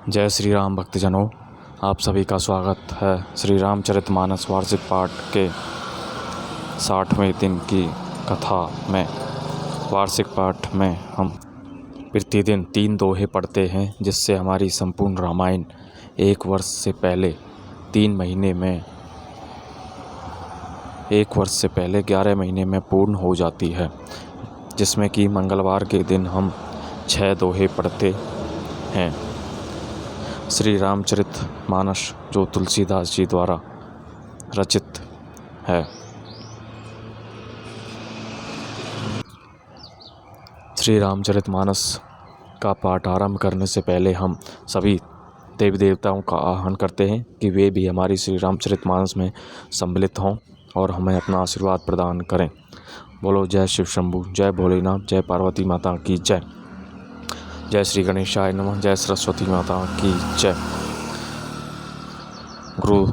जय श्री राम भक्तजनों, आप सभी का स्वागत है श्री रामचरितमानस वार्षिक पाठ के 60वें दिन की कथा में। वार्षिक पाठ में हम प्रतिदिन 3 दोहे पढ़ते हैं, जिससे हमारी संपूर्ण रामायण 1 वर्ष से पहले 3 महीने में 1 वर्ष से पहले 11 महीने में पूर्ण हो जाती है, जिसमें कि मंगलवार के दिन हम 6 दोहे पढ़ते हैं। श्री रामचरितमानस जो तुलसीदास जी द्वारा रचित है। श्री रामचरितमानस का पाठ आरंभ करने से पहले हम सभी देवी देवताओं का आह्वान करते हैं कि वे भी हमारी श्री रामचरितमानस में सम्मिलित हों और हमें अपना आशीर्वाद प्रदान करें। बोलो जय शिव शंभू, जय भोलेनाथ, जय पार्वती माता की जय। जय श्री गणेशाय नमः, जय सरस्वती माता की जय। गुरु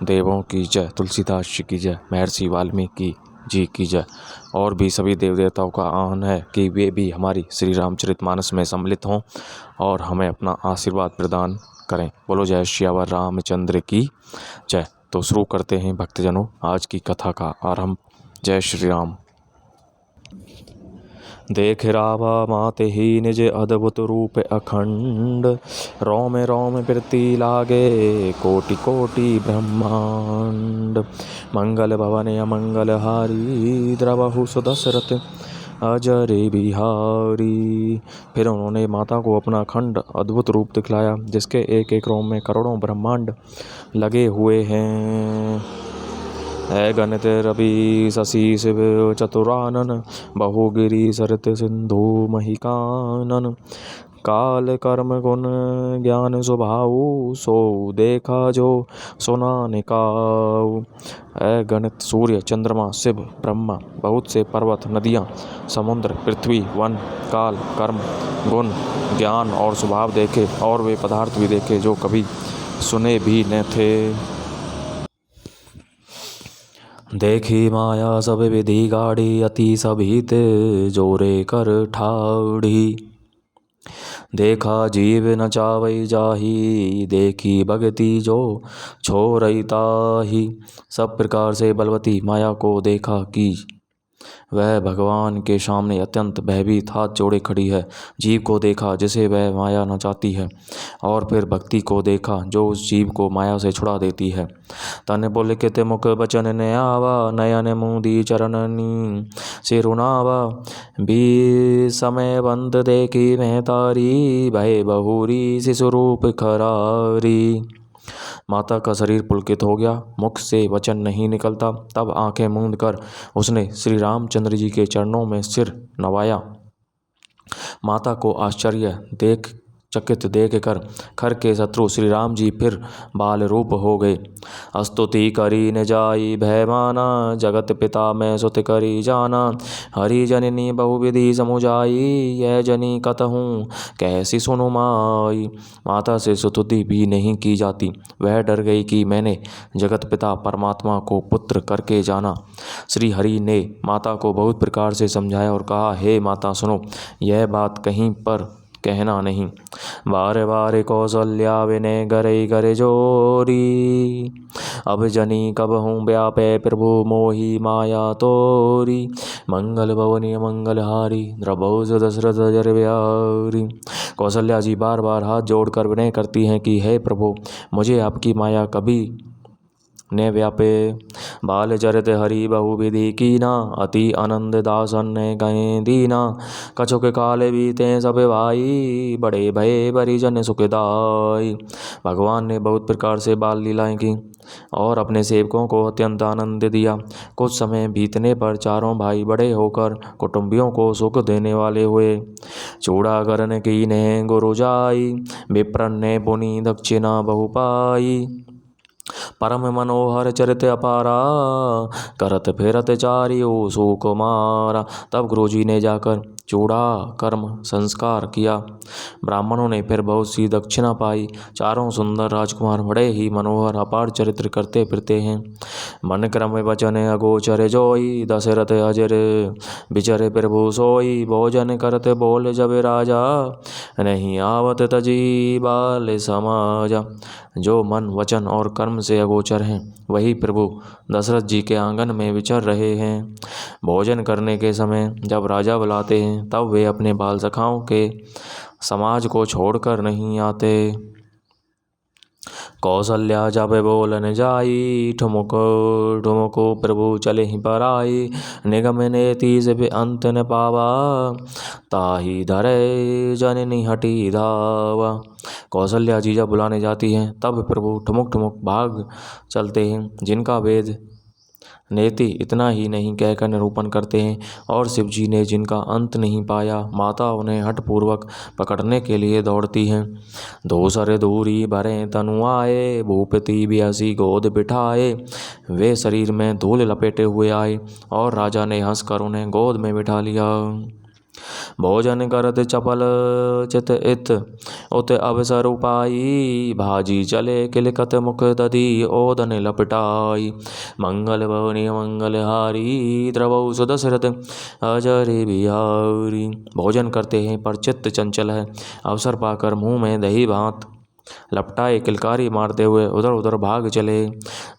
देवों की जय, तुलसीदास जी की जय, महर्षि वाल्मीकि जी की जय। और भी सभी देव देवताओं का आह्वान है कि वे भी हमारी श्री रामचरितमानस में सम्मिलित हों और हमें अपना आशीर्वाद प्रदान करें। बोलो जय श्यावर रामचंद्र की जय। तो शुरू करते हैं भक्तजनों आज की कथा का आरंभ। जय श्री राम। देख रावा माते ही निज अद्भुत रूप अखंड, रोम रोम प्रीति लागे कोटि कोटि ब्रह्मांड। मंगल भवन अमंगल हारी, द्रवहु सुदशरथ अजर बिहारी। फिर उन्होंने माता को अपना अखंड अद्भुत रूप दिखलाया, जिसके एक एक रोम में करोड़ों ब्रह्मांड लगे हुए हैं। है गणित रवि शशि शिव चतुरानन, बहुगिरि सरित सिंधु महिकानन। काल कर्म गुण ज्ञान स्वभाव, सो देखा जो सुना निकाऊ। है गणित सूर्य चंद्रमा शिव ब्रह्मा, बहुत से पर्वत नदियाँ समुद्र पृथ्वी वन, काल कर्म गुण ज्ञान और स्वभाव देखे, और वे पदार्थ भी देखे जो कभी सुने भी न थे। देखी माया सब विधि गाड़ी, अति सभीत जोरे कर ठाड़ी। देखा जीव न चावई जाही, देखी भगति जो छोरई ताही। सब प्रकार से बलवती माया को देखा कि वह भगवान के सामने अत्यंत भयभीत हाथ जोड़े खड़ी है। जीव को देखा जिसे वह माया न चाहती है, और फिर भक्ति को देखा जो उस जीव को माया से छुड़ा देती है। तन पुलकित मुख बचन ने आवा, नयन मुदी चरणनी सिरुनावा। भी समय बंद देखी मैं तारी, भय बहुरी शिशु रूप खरारी। माता का शरीर पुलकित हो गया, मुख से वचन नहीं निकलता। तब आंखें मूंद कर उसने श्री रामचंद्र जी के चरणों में सिर नवाया। माता को आश्चर्य देख चकित देख कर खर के शत्रु श्री राम जी फिर बाल रूप हो गए। स्तुति करी न जाई भय माना, जगत पिता मैं सुत करी जाना। हरि जननी बहुविधि समुझाई, यह जनी कतहूँ कैसी सुनु माई। माता से स्तुति भी नहीं की जाती। वह डर गई कि मैंने जगत पिता परमात्मा को पुत्र करके जाना। श्री हरि ने माता को बहुत प्रकार से समझाया और कहा, हे माता सुनो, यह बात कहीं पर कहना नहीं। बार बार कौशल्या विनय गरे गरे जोरी, अब जनी कब हूँ व्यापे प्रभु मोही माया तोरी। मंगल भवनी मंगल हारी, द्रवहु दशरथ अजर बिहारी। कौशल्या जी बार बार हाथ जोड़कर विनय करती हैं कि हे प्रभु, मुझे आपकी माया कभी ने व्यापे। बाल चरित हरि बहुविधि कीना, अति आनंद दासन ने गए दीना। कछुक काल बीते सब भाई, बड़े भय परिजन सुखदाई। भगवान ने बहुत प्रकार से बाल लीलाएं की और अपने सेवकों को अत्यंत आनंद दिया। कुछ समय बीतने पर चारों भाई बड़े होकर कुटुंबियों को सुख देने वाले हुए। चूड़ाकरण की ने गुरु जाई, विप्रन ने पुनि दक्षिणा बहु पाई। परम मनोहर चरित अपारा, करत फिरत चारियो सुकुमारा। तब गुरुजी ने जाकर चूड़ा कर्म संस्कार किया। ब्राह्मणों ने फिर बहुत सी दक्षिणा पाई। चारों सुंदर राजकुमार बड़े ही मनोहर अपार चरित्र करते फिरते हैं। मन क्रम वचन अगोचर जोई, दशरथ अजर विचर प्रभु सोई। भोजन करत बोल जब राजा, नहीं आवत तजी बाल समाजा। जो मन वचन और कर्म से अगोचर हैं, वही प्रभु दशरथ जी के आंगन में विचर रहे हैं। भोजन करने के समय जब राजा बुलाते हैं, तब वे अपने बाल सखाओं के समाज को छोड़कर नहीं आते। कौशल्या जब बोलन जाई, ठुमक ठुमक प्रभु चले ही पर आई। निगम नेति से भी अंत न पावा, ताही धरे जननी हटी धावा। कौशल्या जी जब बुलाने जाती हैं, तब प्रभु ठुमुक ठुमुक भाग चलते हैं। जिनका वेद नेति इतना ही नहीं कहकर निरूपण करते हैं, और शिव जी ने जिनका अंत नहीं पाया, माता उन्हें हठपूर्वक पकड़ने के लिए दौड़ती हैं। दूसरे दूरी भरे तनु आए, भूपति बियासी गोद बिठाए। वे शरीर में धूल लपेटे हुए आए, और राजा ने हंसकर उन्हें गोद में बिठा लिया। भोजन करत चपल चित इत उत अवसर उपाई, भाजी चले किलकत मुख दधी ओदन लपटाई। मंगल भवनी मंगल हारी, द्रवौ सुदशरथ अजर बिहारी। भोजन करते हैं पर चित्त चंचल है, अवसर पाकर मुंह में दही भात लपटाए किलकारी मारते हुए उधर उधर भाग चले।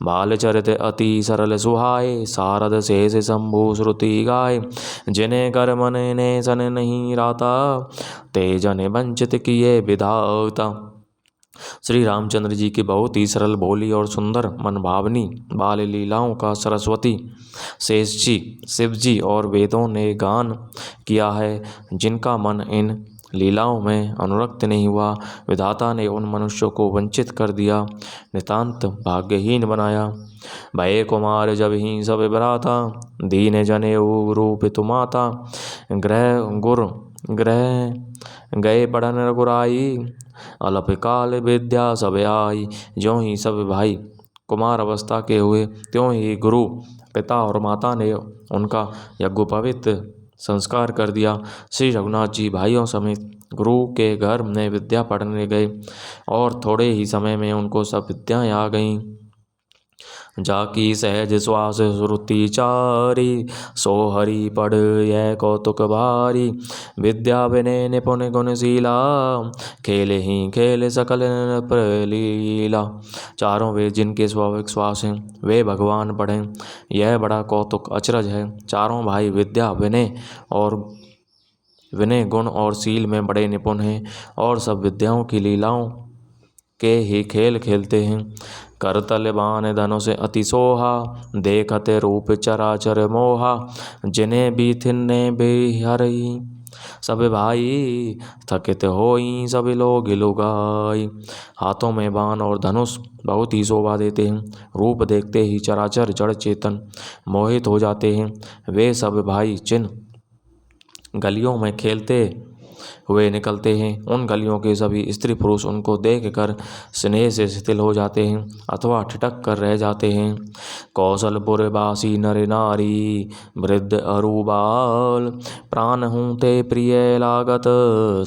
बाल चरित अति सरल सुहाए, सारद शेष शंभु श्रुति गाय। जिन्हें कर मन ने सन नहीं राता, ते जन वंचित किए विधाता। श्री रामचंद्र जी की बहुत ही सरल भोली और सुंदर मनभावनी बाल लीलाओं का सरस्वती शेष जी, शिव जी और वेदों ने गान किया है। जिनका मन इन लीलाओं में अनुरक्त नहीं हुआ, विधाता ने उन मनुष्यों को वंचित कर दिया, नितांत भाग्यहीन बनाया। भय कुमार जब ही सब बराता, दीन जनेऊ रूप तुमाता। ग्रह गए पढ़न रघुराई, अलप काल विद्या सब आई। ज्यों ही सब भाई कुमार अवस्था के हुए, त्यों ही गुरु पिता और माता ने उनका यज्ञोपवीत संस्कार कर दिया। श्री रघुनाथ जी भाइयों समेत गुरु के घर में विद्या पढ़ने गए, और थोड़े ही समय में उनको सब विद्याएं आ गईं। जाकी सहज श्वास श्रुति चारी, सो हरि पढ़ यह कौतुक भारी। विद्या विनय निपुण गुणशीला, खेले ही खेल सकल प्रलीला। चारों वेद जिनके स्वाभाविक श्वास हैं, वे भगवान पढ़ें, यह बड़ा कौतुक अचरज है। चारों भाई विद्या विनय गुण और शील में बड़े निपुण हैं, और सब विद्याओं की लीलाओं के ही खेल खेलते हैं। करतल बान धनुष अति सोहा, देखते रूप चराचर मोहा। जिन्हें भी थिन्ने बिहरई, सब भाई थकित होई सब लोग लुगाई। हाथों में बाण और धनुष बहुत ही शोभा देते हैं। रूप देखते ही चराचर जड़ चेतन मोहित हो जाते हैं। वे सब भाई जिन गलियों में खेलते हुए निकलते हैं, उन गलियों के सभी स्त्री पुरुष उनको देखकर स्नेह से शिथिल हो जाते हैं, अथवा ठिठक कर रह जाते हैं। कौशलपुर वासी नर नारी, वृद्ध अरु बाल। प्राण हूँ ते प्रिय लागत,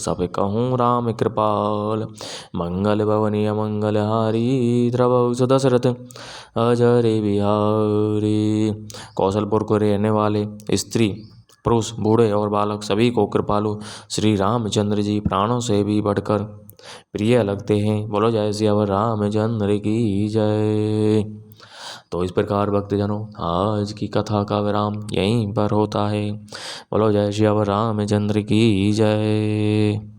सब कहूँ राम कृपाल। मंगल भवनी मंगल हारी, द्रवौ दशरथ अजर बिहारी। कौशलपुर को रहने वाले स्त्री पुरुष बूढ़े और बालक सभी को कृपालु श्री रामचंद्र जी प्राणों से भी बढ़कर प्रिय लगते हैं। बोलो जय सियावर रामचंद्र की जय। तो इस प्रकार भक्तजनों, आज की कथा का विराम यहीं पर होता है। बोलो जय सियावर रामचंद्र की जय।